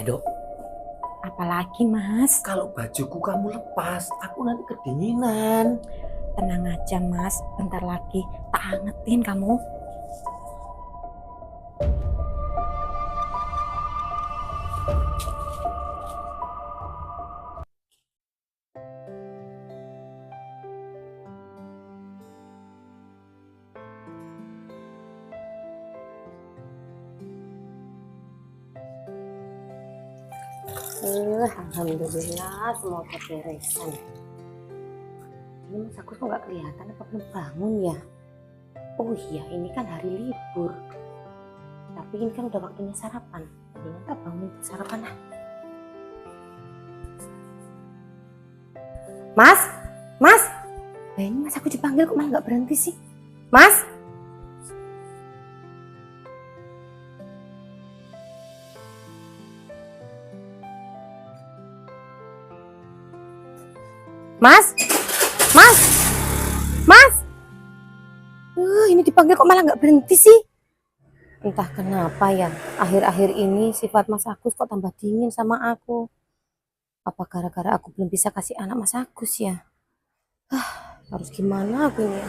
Dok, Apalagi Mas, kalau bajuku kamu lepas, aku nanti kedinginan. tenang aja Mas, bentar lagi tak angetin kamu. Alhamdulillah semua keberesan. Ini Mas Agus kok nggak kelihatan apa belum bangun ya? Oh iya, ini kan hari libur. Tapi ini kan udah waktunya sarapan. Mendingan tak bangunin sarapan lah. Mas, Mas. Ini Mas Agus dipanggil kok malah nggak berhenti sih? Mas. Mas, Mas, Mas. Ini dipanggil kok malah nggak berhenti sih? Entah kenapa ya, akhir-akhir ini sifat Mas Agus kok tambah dingin sama aku. Apa gara-gara aku belum bisa kasih anak Mas Agus ya? Harus gimana aku ini?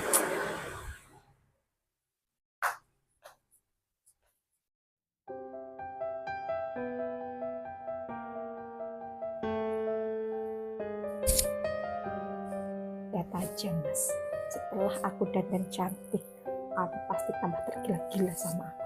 Lihat aja Mas, setelah aku dandan cantik, kamu pasti tambah tergila-gila sama aku.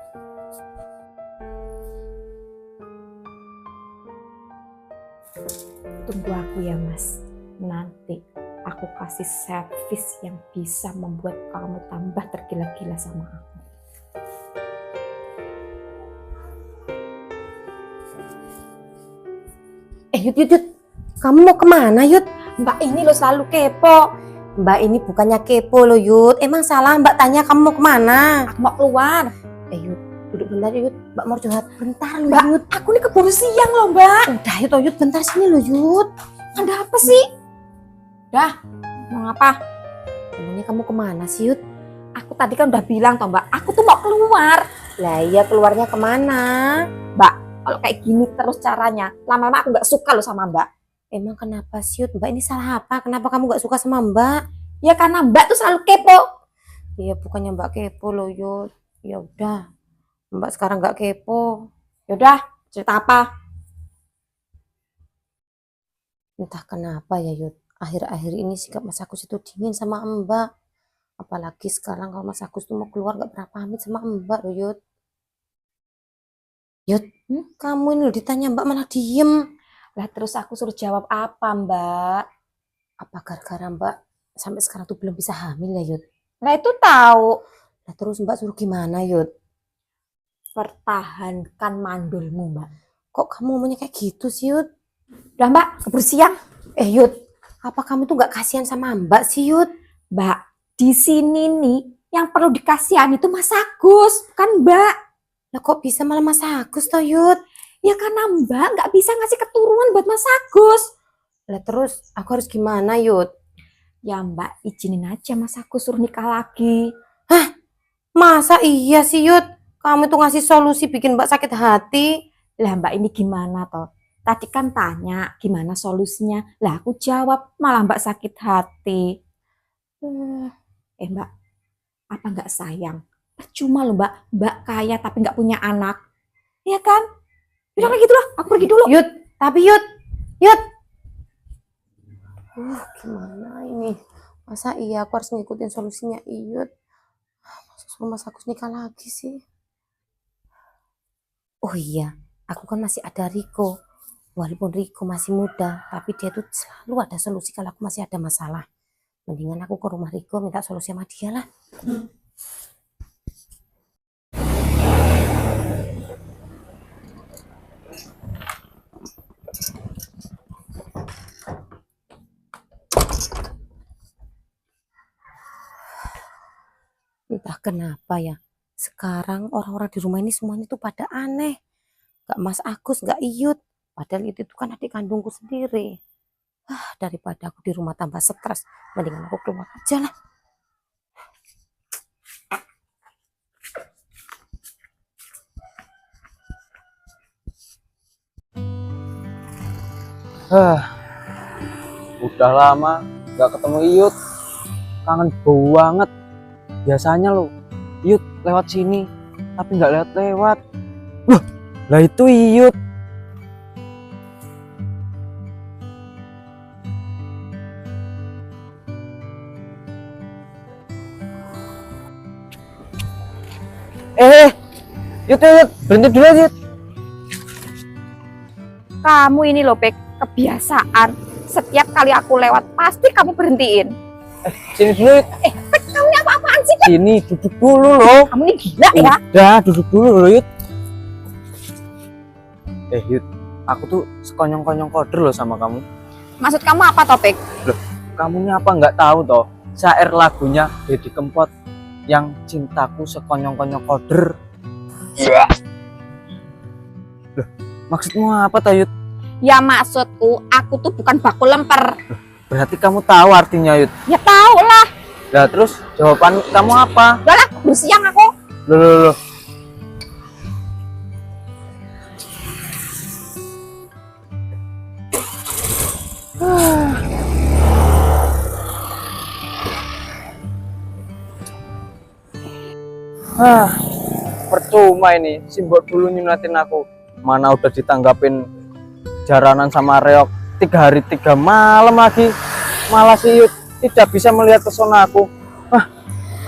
Tunggu aku ya Mas, nanti aku kasih servis yang bisa membuat kamu tambah tergila-gila sama aku. Yud, kamu mau kemana Yud? Mbak ini lo selalu kepo. Mbak ini bukannya kepo loh Yud. Emang salah Mbak tanya kamu mau kemana? Aku mau keluar. Yud, duduk bentar Yud. Mbak mau curhat bentar loh Mbak, Yud. aku ini keburu siang loh Mbak. Udah Yud, bentar sini loh Yud. Ada apa sih? Dah, mau ngapa? Emangnya kamu kemana sih Yud? Aku tadi kan udah bilang toh Mbak, aku tuh mau keluar. Lah iya, keluarnya kemana? Mbak, kalau kayak gini terus caranya, lama-lama aku gak suka loh sama Mbak. Emang kenapa sih Yud? Mbak ini salah apa? Kenapa kamu gak suka sama Mbak? Ya karena Mbak tuh selalu kepo. Iya, bukannya Mbak kepo loh Yud. Ya udah, Mbak sekarang gak kepo. Yaudah, cerita apa? Entah kenapa ya Yud, akhir-akhir ini sikap Mas Agus itu dingin sama Mbak. Apalagi sekarang kalau Mas Agus tuh mau keluar gak pernah pamit sama Mbak loh Yud. Yud, kamu ini loh ditanya Mbak malah diem. Lah terus aku suruh jawab apa Mbak? Apa gara-gara Mbak sampai sekarang tuh belum bisa hamil ya Yud? Lah itu tahu. Lah terus Mbak suruh gimana Yud? Pertahankan mandulmu Mbak. Kok kamu ngomongnya kayak gitu sih Yud? Udah Mbak, keburu siang. Yud, apa kamu tuh gak kasihan sama Mbak sih Yud? Mbak, di sini nih yang perlu dikasihan itu Mas Agus, kan Mbak? Lah kok bisa malah Mas Agus toh Yud? Ya karena Mbak nggak bisa ngasih keturunan buat Mas Agus. Lah terus aku harus gimana Yud? Ya Mbak izinin aja Mas Agus suruh nikah lagi. Masa iya sih Yud? Kamu tuh ngasih solusi bikin Mbak sakit hati. Lah Mbak ini gimana toh? Tadi kan tanya gimana solusinya. Lah aku jawab malah Mbak sakit hati. Mbak, apa nggak sayang? Percuma loh Mbak, Mbak kaya tapi nggak punya anak. Iya kan? Udah kayak gitu lah, aku pergi dulu. Yud, tapi Yud. Gimana ini? Masa iya aku harus ngikutin solusinya Yud? Masa suruh Mas Agus nikah lagi sih? Oh iya, aku kan masih ada Riko. Walaupun Riko masih muda, tapi dia tuh selalu ada solusi kalau aku masih ada masalah. Mendingan aku ke rumah Riko minta solusi sama dia lah. Entah kenapa ya, sekarang orang-orang di rumah ini semuanya tuh pada aneh. Gak Mas Agus, gak Iyut. Padahal itu tuh kan adik kandungku sendiri. Daripada aku di rumah tambah stres, mendingan aku keluar aja lah. Udah lama nggak ketemu Iyut, kangen banget. Biasanya lo Iyut lewat sini, tapi nggak lewat. Lah itu Iyut. Yut, berhenti dulu Yut. Kamu ini loh, Pek, kebiasaan. Setiap kali aku lewat, pasti kamu berhentiin. Sini dulu Yut. Pek, kamu ini apa-apaan sih, Pek? Sini, duduk dulu loh. Kamu ini gila ya? Udah, duduk dulu loh Yut. Yut, aku tuh sekonyong-konyong koder loh sama kamu. Maksud kamu apa, Topik? Kamu ini apa nggak tahu toh? Syair lagunya Deddy Kempot yang cintaku sekonyong-konyong koder. Loh, maksudmu apa toh Yut? Ya maksudku, aku tuh bukan baku lemper. Berarti kamu tahu artinya Yut. Ya tahu lah. Lah terus jawaban kamu apa? Udah lah, keburu siang aku. Loh. Percuma ini, simbol dulu nyunatin aku. Mana udah ditanggapin jaranan sama reok 3 hari 3 malam lagi. Malah si Yud tidak bisa melihat pesona aku.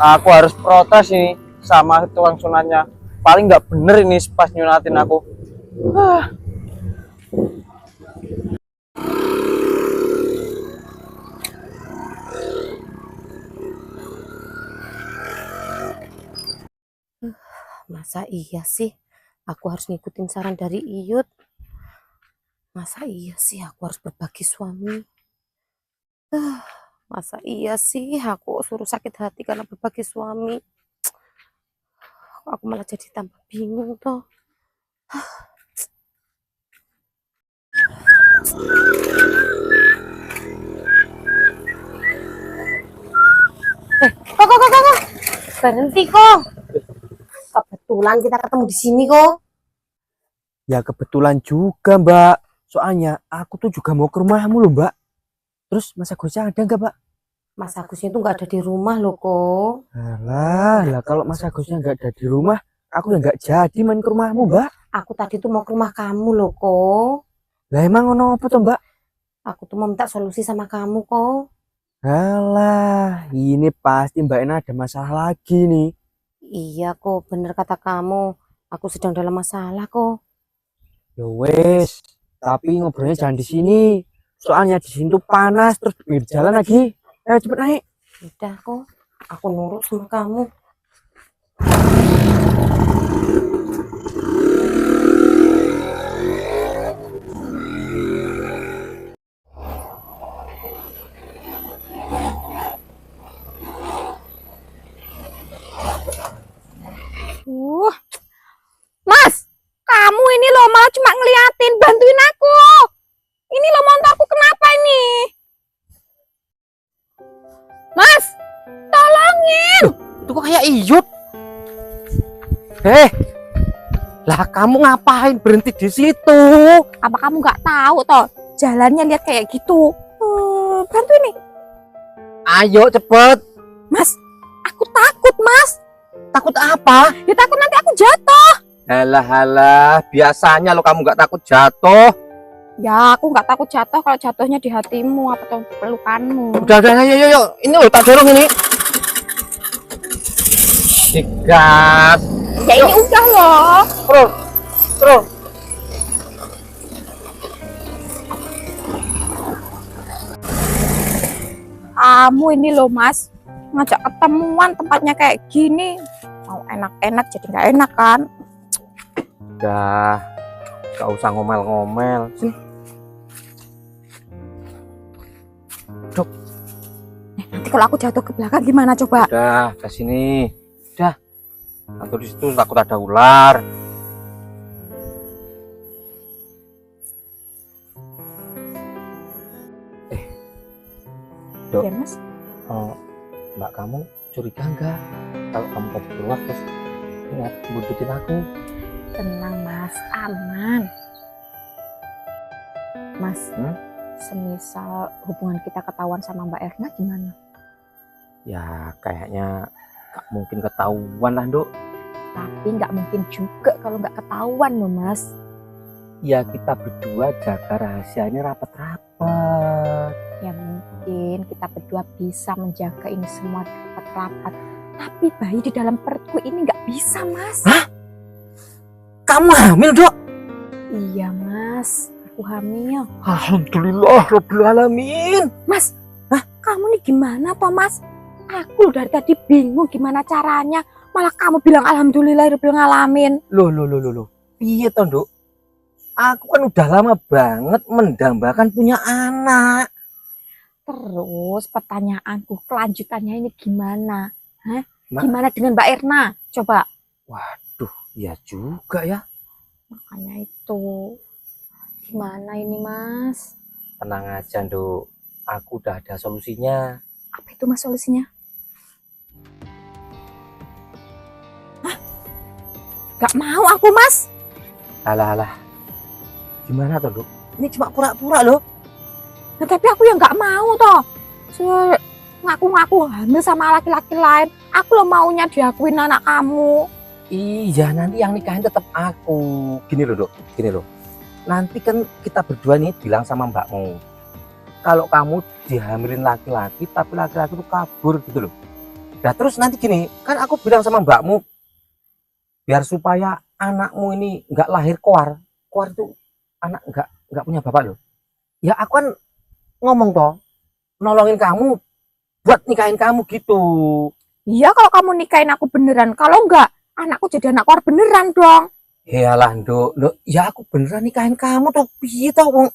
Aku harus protes ini sama tukang sunatnya. Paling nggak bener ini pas nyunatin aku. Masa iya sih aku harus ngikutin saran dari Iyut? Masa iya sih aku harus berbagi suami? Masa iya sih aku suruh sakit hati karena berbagi suami? Aku malah jadi tambah bingung toh. Kok. Berhenti kok. Kebetulan kita ketemu di sini kok. Ya kebetulan juga Mbak. Soalnya aku tuh juga mau ke rumahmu loh Mbak. Terus Mas Agusnya ada nggak Mbak? Mas Agusnya itu nggak ada di rumah loh kok. Lah kalau Mas Agusnya nggak ada di rumah, aku ya nggak jadi main ke rumahmu Mbak. Aku tadi tuh mau ke rumah kamu loh kok. Lah emang ono apa tuh Mbak? Aku tuh mau minta solusi sama kamu kok. Alah, ini pasti Mbak Ena ada masalah lagi nih. Iya kok, bener kata kamu. Aku sedang dalam masalah kok. Ya wes, tapi ngobrolnya jangan di sini. Soalnya di sini tuh panas terus di pinggir jalan lagi. Ayo cepet naik. Udah kok, aku nurut sama kamu. Mas, kamu ini loh malah cuma ngeliatin, bantuin aku. Ini loh motor aku kenapa ini? Mas, tolongin. Itu kok kayak Iyut. Lah kamu ngapain berhenti di situ? Apa kamu nggak tahu toh? Jalannya lihat kayak gitu. Bantuin nih. Ayo cepet. Mas, aku takut, Mas. Takut apa? Ya takut nanti aku jatuh. Halah, biasanya lo kamu nggak takut jatuh. Ya, aku nggak takut jatuh kalau jatuhnya di hatimu atau pelukanmu. Udah, yuk. Ini lo tak dorong ini. Digas. Ya ini udah loh. Terus. Kamu ini loh, Mas. Ngajak ketemuan tempatnya kayak gini. Mau enak-enak jadi nggak enak kan? Udah, gak usah ngomel-ngomel. Sini. Nanti kalau aku jatuh ke belakang gimana coba? Udah, ke sini. Udah. Atau di situ takut ada ular. Dok. Ya, Mas. Mbak kamu curiga enggak kalau kamu tadi keluar terus ingat buntutin aku? Tenang, Mas. Aman. Mas, semisal hubungan kita ketahuan sama Mbak Erna gimana? Ya kayaknya gak mungkin ketahuan lah, Dok. Tapi nggak mungkin juga kalau nggak ketahuan loh Mas. Ya kita berdua jaga rahasianya rapat-rapat. Ya mungkin kita berdua bisa menjaga ini semua rapat-rapat. Tapi bayi di dalam perutku ini nggak bisa Mas. Hah? Kamu hamil, Dok? Iya Mas, aku hamil. Alhamdulillah Rabbil Alamin. Mas, kamu nih gimana toh Mas? Aku dari tadi bingung gimana caranya. Malah kamu bilang alhamdulillahirabbil alamin. Loh. Iya toh, Dok? Aku kan udah lama banget mendambakan punya anak. Terus pertanyaanku kelanjutannya ini gimana? Hah? Mbak. Gimana dengan Mbak Erna? Coba. Waduh, ya juga ya. Makanya itu. Gimana ini Mas? Tenang aja, Dok. Aku udah ada solusinya. Apa itu Mas solusinya? Hah? Gak mau aku Mas. Alah. Gimana toh, Dok? Ini cuma pura-pura loh. Nah, tapi aku yang gak mau toh. Ngaku-ngaku hamil sama laki-laki lain. Aku lo maunya diakuin anak kamu. Iya, nanti yang nikahin tetap aku. Gini loh, Dok. Gini loh. Nanti kan kita berdua nih bilang sama mbakmu. Kalau kamu dihamilin laki-laki, tapi laki-laki itu kabur gitu loh. Nah terus nanti gini, kan aku bilang sama mbakmu, biar supaya anakmu ini nggak lahir koar. Koar itu anak nggak punya bapak loh. Ya aku kan ngomong toh, nolongin kamu buat nikahin kamu gitu. Iya kalau kamu nikahin aku beneran. Kalau enggak, anakku jadi anak koar beneran dong. Yalah, Dok. Loh, ya aku beneran nikahin kamu tuh. Piye toh, wong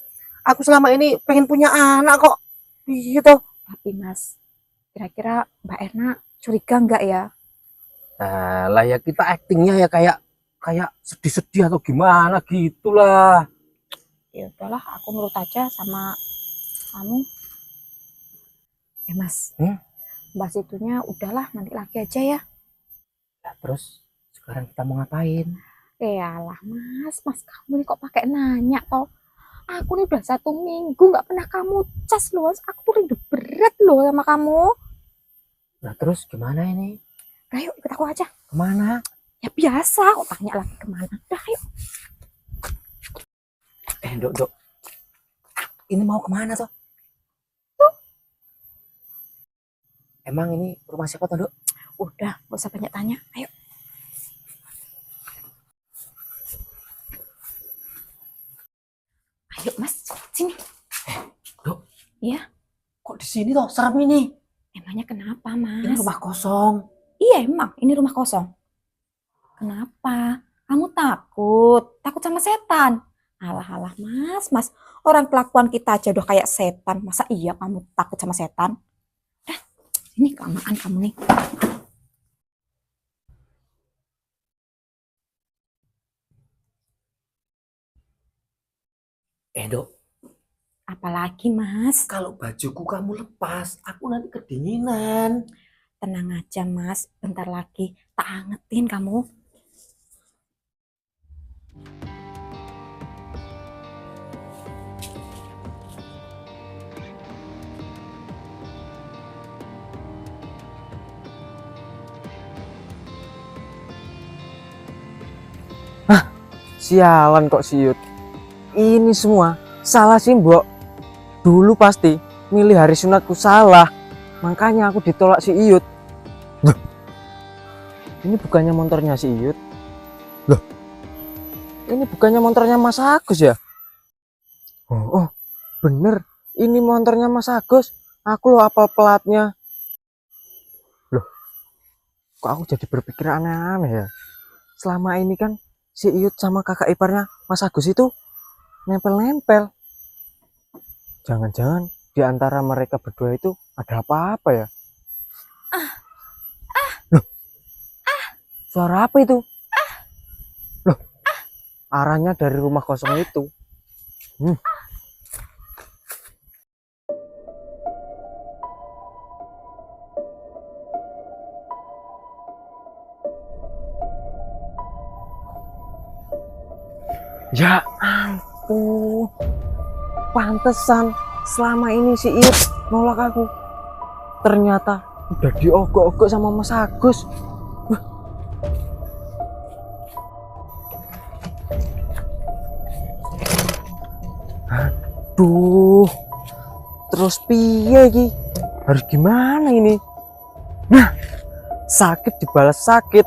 aku selama ini pengen punya anak kok. Piye toh? Tapi Mas, kira-kira Mbak Erna curiga enggak ya? Nah, lah ya kita aktingnya ya kayak sedih-sedih atau gimana gitulah. Ya udahlah, aku nurut aja sama kamu. Mas, bahas itunya udahlah nanti lagi aja ya. Nah, terus sekarang kita mau ngapain? Yalah Mas kamu nih kok pakai nanya toh? Aku nih udah 1 minggu nggak pernah kamu cas loh. Aku tuh rindu berat loh sama kamu. Nah terus gimana ini? Ayo ikut aku aja. Kemana? Ya biasa, aku tanya lagi kemana. Udah ayo. Dok. Ini mau kemana toh? Emang ini rumah siapa toh, Dok? Udah, gak usah banyak tanya. Ayo. Ayo Mas, sini. Dok. Iya. Kok di sini toh? Serem ini. Emangnya kenapa Mas? Ini rumah kosong. Iya emang, ini rumah kosong. Kenapa? Kamu takut? Takut sama setan? Alah Mas. Orang kelakuan kita aja udah kayak setan. Masa iya kamu takut sama setan? Ini kelamaan kamu nih. Dok. Apalagi Mas? Kalau bajuku kamu lepas, aku nanti kedinginan. Tenang aja Mas, bentar lagi tak angetin kamu. Sialan kok siut. Ini semua salah si Mbok. Dulu pasti milih hari sunatku salah. Makanya aku ditolak si Iyut. Loh. Ini bukannya motornya si Iyut. Loh. Ini bukannya motornya Mas Agus ya? Oh, bener. Ini motornya Mas Agus. Aku loh apal pelatnya. Loh. Kok aku jadi berpikir aneh-aneh ya? Selama ini kan si Iyut sama kakak iparnya Mas Agus itu nempel-nempel. Jangan-jangan di antara mereka berdua itu ada apa-apa ya? Loh, suara apa itu? Loh, arahnya dari rumah kosong itu. Ya ampun, pantesan selama ini si Iyut nolak aku. Ternyata udah diogok-ogok sama Mas Agus. Aduh, terus piye iki? Harus gimana ini? Nah, sakit dibalas sakit.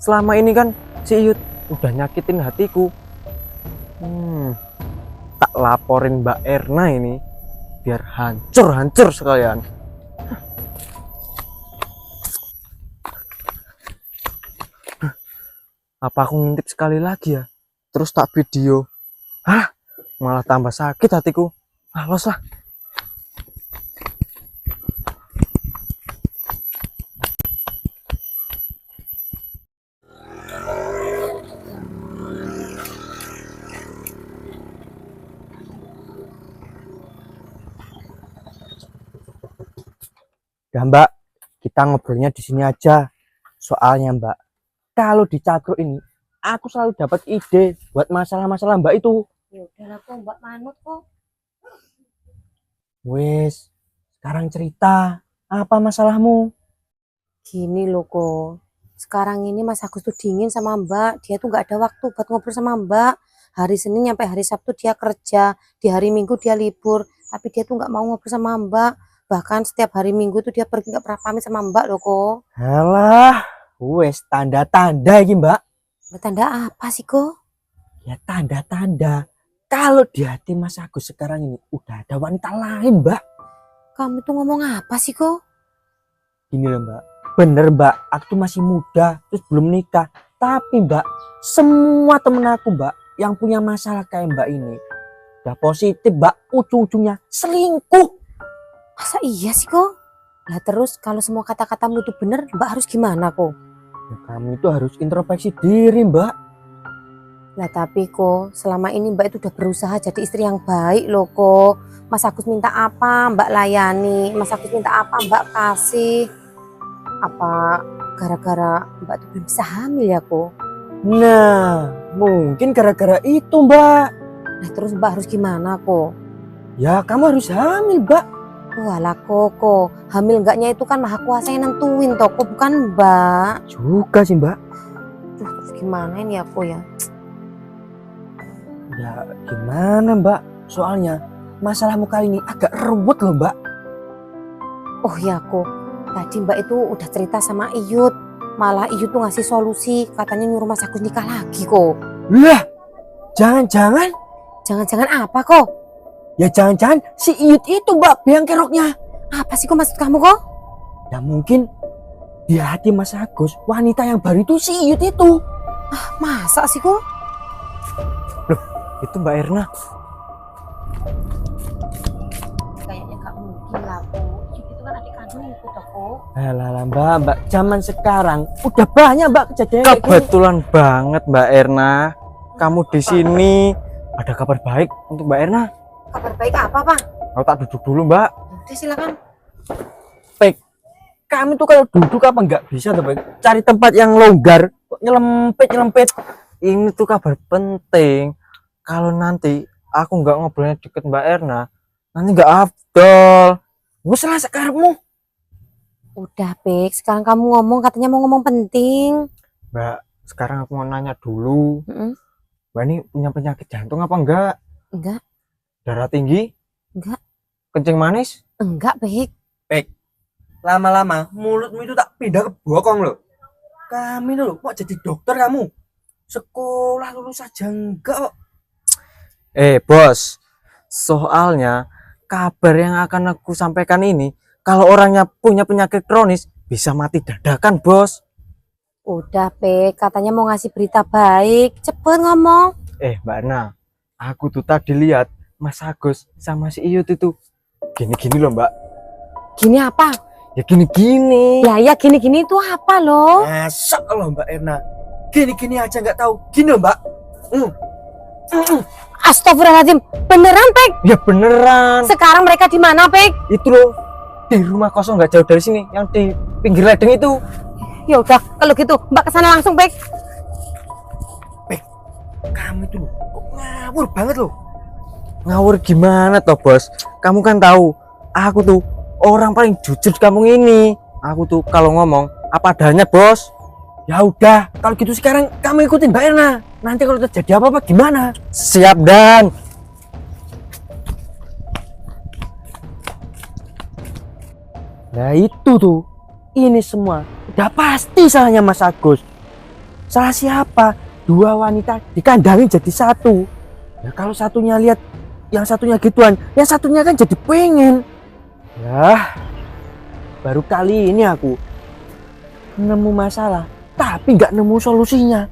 Selama ini kan si Iyut udah nyakitin hatiku. Tak laporin Mbak Erna ini biar hancur sekalian. Apa aku ngintip sekali lagi ya? Terus tak video. Hah? Malah tambah sakit hatiku. Males lah. Ya Mbak, kita ngobrolnya di sini aja. Soalnya Mbak, kalau di Cakro ini, aku selalu dapat ide buat masalah-masalah Mbak itu. Ya udahlah kok Mbak manut kok. Wes, sekarang cerita, apa masalahmu? Gini loh kok. Sekarang ini Mas Agus tuh dingin sama Mbak. Dia tuh nggak ada waktu buat ngobrol sama Mbak. Hari Senin sampai hari Sabtu dia kerja. Di hari Minggu dia libur. Tapi dia tuh nggak mau ngobrol sama Mbak. Bahkan setiap hari Minggu tuh dia pergi nggak pernah pamit sama Mbak loh kok. Halah, wes tanda-tanda ini Mbak. Tanda apa sih kok? Ya tanda-tanda. Kalau di hati Mas Agus sekarang ini udah ada wanita lain Mbak. Kamu tuh ngomong apa sih kok? Gini loh Mbak. Bener Mbak, aku tuh masih muda, terus belum nikah. Tapi Mbak, semua temen aku Mbak yang punya masalah kayak Mbak ini udah positif Mbak, ujung-ujungnya selingkuh. Masa iya sih kok? Lah terus kalau semua kata-katamu itu bener, Mbak harus gimana kok? Ya, kamu itu harus introspeksi diri Mbak. Lah tapi kok selama ini Mbak itu udah berusaha jadi istri yang baik loh kok. Mas Agus minta apa Mbak layani, Mas Agus minta apa Mbak kasih. Apa gara-gara Mbak tuh belum bisa hamil ya kok? Nah, mungkin gara-gara itu Mbak. Nah terus Mbak harus gimana kok? Ya kamu harus hamil Mbak. Walah kok hamil enggaknya itu kan maha kuasa yang nentuin toko bukan Mbak. Juga sih Mbak. Duh terus gimana ini aku ya? Ya gimana Mbak? Soalnya masalahmu kali ini agak ruwet loh Mbak. Oh ya kok, tadi Mbak itu udah cerita sama Iyut. Malah Iyut tuh ngasih solusi, katanya nyuruh Mas Agus nikah lagi kok. Lah, jangan-jangan? Jangan-jangan apa kok? Ya jangan-jangan si Iyut itu Mbak biang keroknya. Apa sih kok maksud kamu kok? Ya mungkin di hati Mas Agus wanita yang baru itu si Iyut itu. Ah masa sih kok? Loh, itu Mbak Erna. Kayaknya gak mungkin lah kok. Iyut itu kan adik kandungku toh kok. Alah Mbak, zaman sekarang udah banyak Mbak kejadian kayak gini. Kebetulan banget Mbak Erna, kamu di sini. Ada kabar baik untuk Mbak Erna. Kabar baik apa Pak? Aku tak duduk dulu Mbak. Udah silakan. Baik, kami tuh kalau duduk apa nggak bisa tuh Baik? Cari tempat yang longgar, kok nyelempet. Ini tuh kabar penting. Kalau nanti aku nggak ngobrolnya deket Mbak Erna, nanti nggak afdol. Gue salah sekarangmu. Udah Pek, sekarang kamu ngomong katanya mau ngomong penting. Mbak, sekarang aku mau nanya dulu. Mm-mm. Mbak ini punya penyakit jantung apa enggak? Enggak, Darah tinggi? enggak, Kencing manis? enggak Pek. Lama-lama mulutmu itu tak pindah ke bokong loh. Kami loh, kok jadi dokter kamu? Sekolah lulus saja enggak kok. Bos, soalnya kabar yang akan aku sampaikan ini, kalau orangnya punya penyakit kronis, bisa mati dadakan, Bos. Udah Pek, katanya mau ngasih berita baik. Cepet ngomong. Mbak Erna, aku tuh tadi lihat Mas Agus sama si Iyut itu gini-gini loh, Mbak. Gini apa? Ya gini-gini. Ya gini-gini itu apa loh? Masa loh Mbak Erna. Gini-gini aja nggak tahu. Gini loh Mbak. Astagfirullahaladzim, beneran Pek? Ya beneran. Sekarang mereka di mana Pek? Itu loh, di rumah kosong nggak jauh dari sini, yang di pinggir ledeng itu. Ya udah, kalau gitu Mbak kesana langsung Pek. Kamu itu loh, kok ngawur banget loh. Ngawur gimana toh bos? Kamu kan tahu, aku tuh orang paling jujur di kampung ini. Aku tuh kalau ngomong apa adanya bos. Ya udah, kalau gitu sekarang kamu ikutin Mbak Erna. Nanti kalau terjadi apa-apa gimana? Siap Dan. Nah itu tuh, ini semua udah pasti salahnya Mas Agus. Salah siapa? Dua wanita dikandangin jadi satu. Ya kalau satunya lihat yang satunya gituan, yang satunya kan jadi pengen. Ya, baru kali ini aku nemu masalah, tapi nggak nemu solusinya.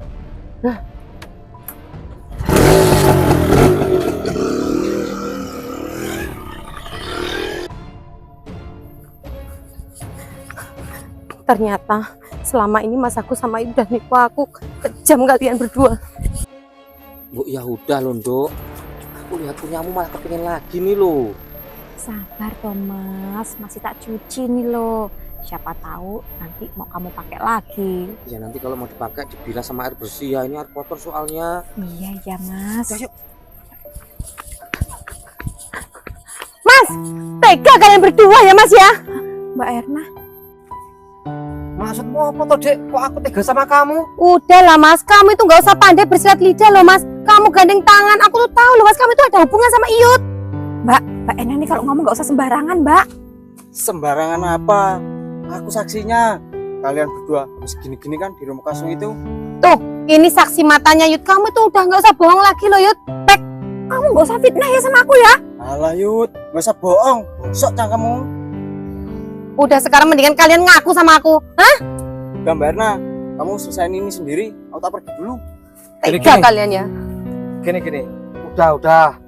Ternyata selama ini Mas Agus sama Ibu udah nipu aku. Kejam kalian berdua. Bu, ya udah loh, Nduk. Aku lihat punyamu malah kepingin lagi nih loh. Sabar Thomas, masih tak cuci nih loh. Siapa tahu nanti mau kamu pakai lagi. Ya nanti kalau mau dipakai dibilas sama air bersih ya, ini air kotor soalnya. Iya ya Mas. Udah, yuk. Mas, tega kalian berdua ya Mas ya. Mbak Erna, Maksudmu apa toh, Dek? Kok aku tega sama kamu? Udahlah Mas, kamu itu nggak usah pandai bersilat lidah loh Mas. Kamu gandeng tangan, aku tuh tahu loh Mas, kamu itu ada hubungan sama Iyut. Mbak Erna nih kalau ngomong nggak usah sembarangan Mbak. Sembarangan apa? Aku saksinya. Kalian berdua habis gini-gini kan di rumah kasung itu. Tuh, ini saksi matanya Yud. Kamu itu udah nggak usah bohong lagi loh Yud. Kamu nggak usah fitnah ya sama aku ya. Alah Yud, gak usah bohong. Sok cangkemmu. Udah sekarang mendingan kalian ngaku sama aku. Hah? Udah Mbak Erna, kamu selesaiin ini sendiri. Aku tak pergi dulu. Tega kalian ya. Gini. Udah.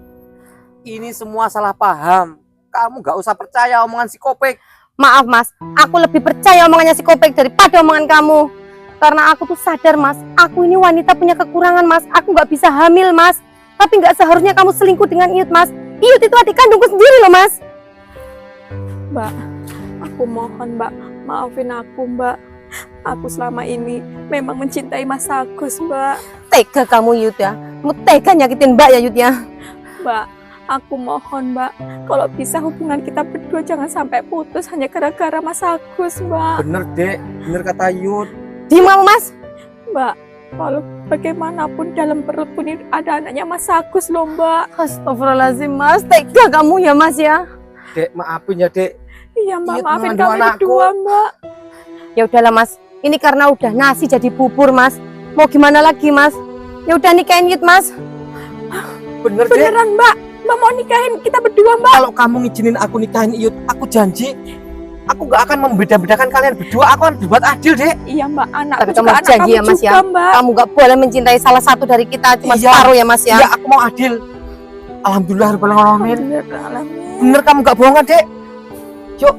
Ini semua salah paham. Kamu nggak usah percaya omongan si Kopek. Maaf Mas, aku lebih percaya omongannya si Kopek daripada omongan kamu. Karena aku tuh sadar Mas, aku ini wanita punya kekurangan Mas. Aku nggak bisa hamil Mas. Tapi nggak seharusnya kamu selingkuh dengan Iyut Mas. Iyut itu adik kandungku sendiri loh Mas. Mbak, aku mohon Mbak, maafin aku Mbak. Aku selama ini memang mencintai Mas Agus Mbak. Tega kamu Iyut ya. Kamu tega nyakitin Mbak ya Iyut ya. Mbak, aku mohon Mbak, kalau bisa hubungan kita berdua jangan sampai putus hanya gara-gara Mas Agus Mbak. Bener, Dek. Bener kata Yud. Diam kamu Mas. Mbak, kalau bagaimanapun dalam perut pun ini ada anaknya Mas Agus loh Mbak. Astagfirullahaladzim Mas. Tega kamu ya Mas ya. Dek, maafin ya, Dek. Iya Mbak, Iyut maafin mengandung kami anakku. berdua Mbak. Ya udahlah Mas. Ini karena udah nasi jadi bubur Mas. Mau gimana lagi Mas? Ya udah nikahin Iyut Mas. Bener, Dek. Beneran Mbak, Mbak mau nikahin kita berdua Mbak. Kalau kamu ngizinin aku nikahin Iyut, aku janji aku gak akan membeda-bedakan kalian berdua. Aku akan berbuat adil, Dek. Iya Mbak, anakku Tapi juga kamu anak janji kamu ya, Mas, juga ya? Mbak. Kamu gak boleh mencintai salah satu dari kita. Cuma Iya. separuh ya Mas ya. Ya, aku mau adil. Alhamdulillah, rabbil alamin. Alhamdulillah. Bener kamu gak bohong kan, Dek? Yuk,